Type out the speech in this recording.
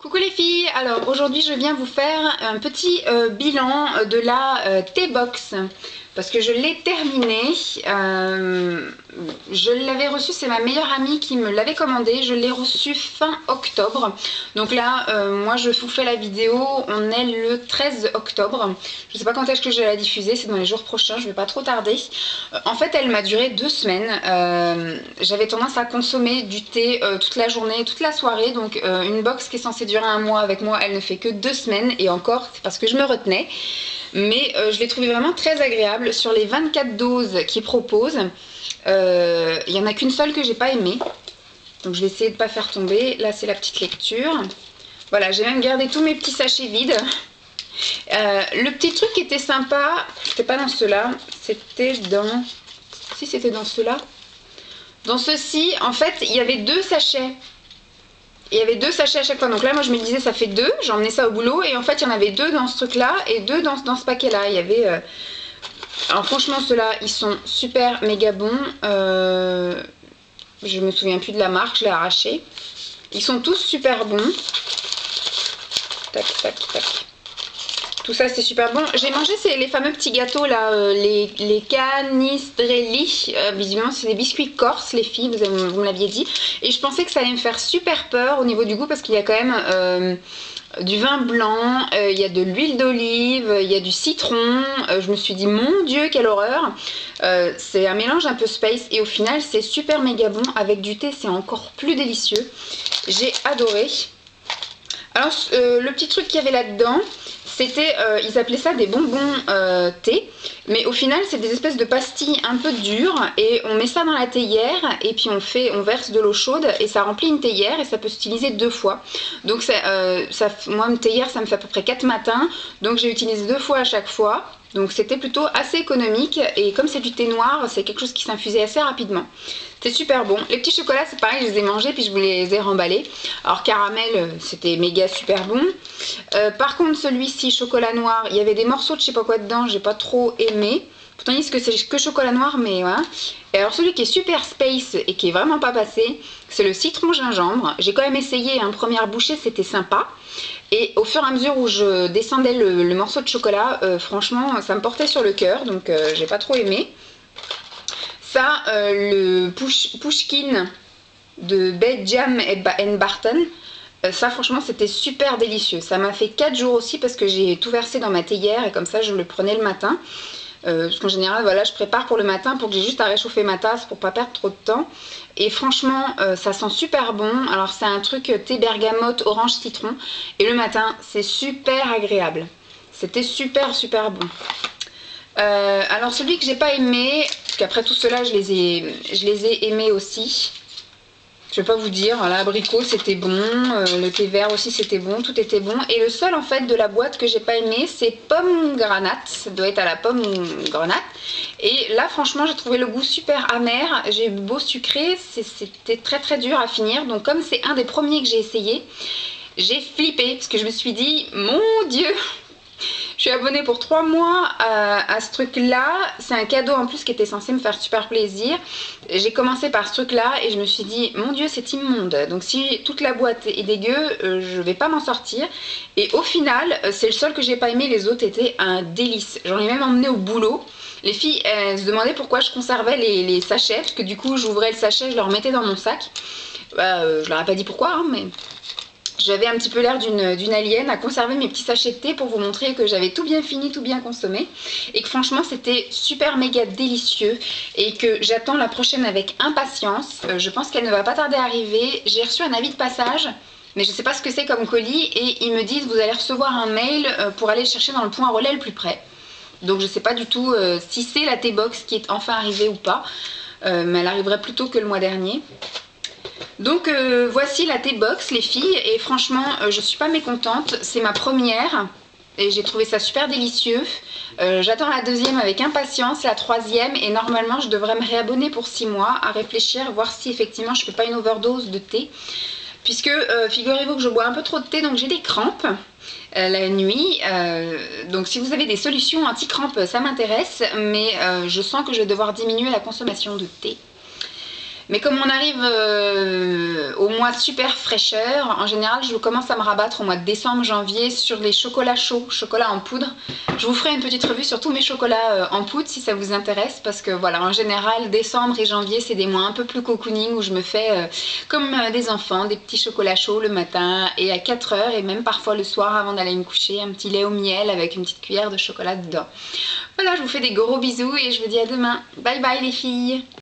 Coucou les filles, alors aujourd'hui je viens vous faire un petit bilan de la T-Box parce que je l'ai terminée. Je l'avais reçu, c'est ma meilleure amie qui me l'avait commandé, je l'ai reçu fin octobre. Donc là moi je vous fais la vidéo, on est le 13 octobre, je sais pas quand est-ce que je vais la diffuser, c'est dans les jours prochains, je vais pas trop tarder. En fait elle m'a duré 2 semaines, j'avais tendance à consommer du thé toute la journée, toute la soirée, donc une box qui est censée durer un mois avec moi, elle ne fait que 2 semaines et encore c'est parce que je me retenais. Mais je l'ai trouvé vraiment très agréable. Sur les 24 doses qu'ils proposent, il n'y en a qu'une seule que j'ai pas aimée. Donc je vais essayer de ne pas faire tomber. Là c'est la petite lecture. Voilà, j'ai même gardé tous mes petits sachets vides. Le petit truc qui était sympa, c'était pas dans ceux-là, c'était dans... Si, c'était dans ceux-là. Dans ceux-ci, en fait, il y avait 2 sachets. Il y avait 2 sachets à chaque fois, donc là moi je me disais ça fait 2, j'emmenais ça au boulot et en fait il y en avait 2 dans ce truc là et 2 dans ce paquet là. Il y avait alors franchement ceux-là ils sont super méga bons, je me souviens plus de la marque, je l'ai arraché. Ils sont tous super bons. Tac tac tac. Tout ça c'est super bon. J'ai mangé les fameux petits gâteaux là, les canistrelli. Visiblement c'est des biscuits corses les filles, vous me l'aviez dit. Et je pensais que ça allait me faire super peur au niveau du goût parce qu'il y a quand même du vin blanc, il y a de l'huile d'olive, il y a du citron. Je me suis dit mon dieu quelle horreur. C'est un mélange un peu space et au final c'est super méga bon. Avec du thé c'est encore plus délicieux. J'ai adoré. Alors le petit truc qu'il y avait là-dedans, c'était, ils appelaient ça des bonbons thé, mais au final c'est des espèces de pastilles un peu dures et on met ça dans la théière et puis on verse de l'eau chaude et ça remplit une théière et ça peut s'utiliser 2 fois. Donc moi une théière ça me fait à peu près 4 matins, donc j'ai utilisé 2 fois à chaque fois. Donc c'était plutôt assez économique et comme c'est du thé noir, c'est quelque chose qui s'infusait assez rapidement. C'est super bon. Les petits chocolats, c'est pareil, je les ai mangés puis je vous les ai remballés. Alors caramel, c'était méga super bon. Par contre celui-ci, chocolat noir, il y avait des morceaux de je sais pas quoi dedans, j'ai pas trop aimé. Pourtant ils disent que c'est que chocolat noir, mais voilà. Et alors celui qui est super space et qui est vraiment pas passé, c'est le citron gingembre. J'ai quand même essayé, une première bouchée, c'était sympa. Et au fur et à mesure où je descendais le morceau de chocolat, franchement ça me portait sur le cœur, donc j'ai pas trop aimé. Ça, le Pushkin de Benjamin Barton, ça franchement c'était super délicieux. Ça m'a fait 4 jours aussi parce que j'ai tout versé dans ma théière et comme ça je le prenais le matin. Parce qu'en général voilà je prépare pour le matin pour que j'ai juste à réchauffer ma tasse pour pas perdre trop de temps. Et franchement ça sent super bon. Alors c'est un truc thé bergamote orange citron et le matin c'est super agréable. C'était super super bon. Alors celui que j'ai pas aimé, parce qu'après tout cela je les ai aimés aussi. Je vais pas vous dire, l'abricot c'était bon, le thé vert aussi c'était bon, tout était bon. Et le seul en fait de la boîte que j'ai pas aimé c'est pomme granate, ça doit être à la pomme granate. Et là franchement j'ai trouvé le goût super amer, j'ai eu beau sucré, c'était très très dur à finir. Donc comme c'est un des premiers que j'ai essayé, j'ai flippé parce que je me suis dit mon dieu. Je suis abonnée pour 3 mois à ce truc là, c'est un cadeau en plus qui était censé me faire super plaisir. J'ai commencé par ce truc là et je me suis dit mon dieu c'est immonde, donc si toute la boîte est dégueu je vais pas m'en sortir. Et au final c'est le seul que j'ai pas aimé, les autres étaient un délice. J'en ai même emmené au boulot. Les filles elles se demandaient pourquoi je conservais les sachets, parce que du coup j'ouvrais le sachet, je le remettais dans mon sac. Je leur ai pas dit pourquoi hein, mais... J'avais un petit peu l'air d'une alien à conserver mes petits sachets de thé pour vous montrer que j'avais tout bien fini, tout bien consommé. Et que franchement c'était super méga délicieux et que j'attends la prochaine avec impatience. Je pense qu'elle ne va pas tarder à arriver. J'ai reçu un avis de passage, mais je ne sais pas ce que c'est comme colis. Et ils me disent vous allez recevoir un mail pour aller le chercher dans le point relais le plus près. Donc je ne sais pas du tout si c'est la T-Box qui est enfin arrivée ou pas. Mais elle arriverait plus tôt que le mois dernier. Donc voici la T-Box les filles et franchement je suis pas mécontente, c'est ma première et j'ai trouvé ça super délicieux. J'attends la deuxième avec impatience, la troisième et normalement je devrais me réabonner pour 6 mois à réfléchir, voir si effectivement je fais pas une overdose de thé. Puisque figurez-vous que je bois un peu trop de thé donc j'ai des crampes la nuit. Donc si vous avez des solutions anti-crampes ça m'intéresse mais je sens que je vais devoir diminuer la consommation de thé. Mais comme on arrive au mois super fraîcheur, en général je commence à me rabattre au mois de décembre, janvier sur les chocolats chauds, chocolat en poudre. Je vous ferai une petite revue sur tous mes chocolats en poudre si ça vous intéresse, parce que voilà, en général décembre et janvier c'est des mois un peu plus cocooning où je me fais comme des enfants, des petits chocolats chauds le matin et à 4 heures et même parfois le soir avant d'aller me coucher, un petit lait au miel avec une petite cuillère de chocolat dedans. Voilà, je vous fais des gros bisous et je vous dis à demain. Bye bye les filles!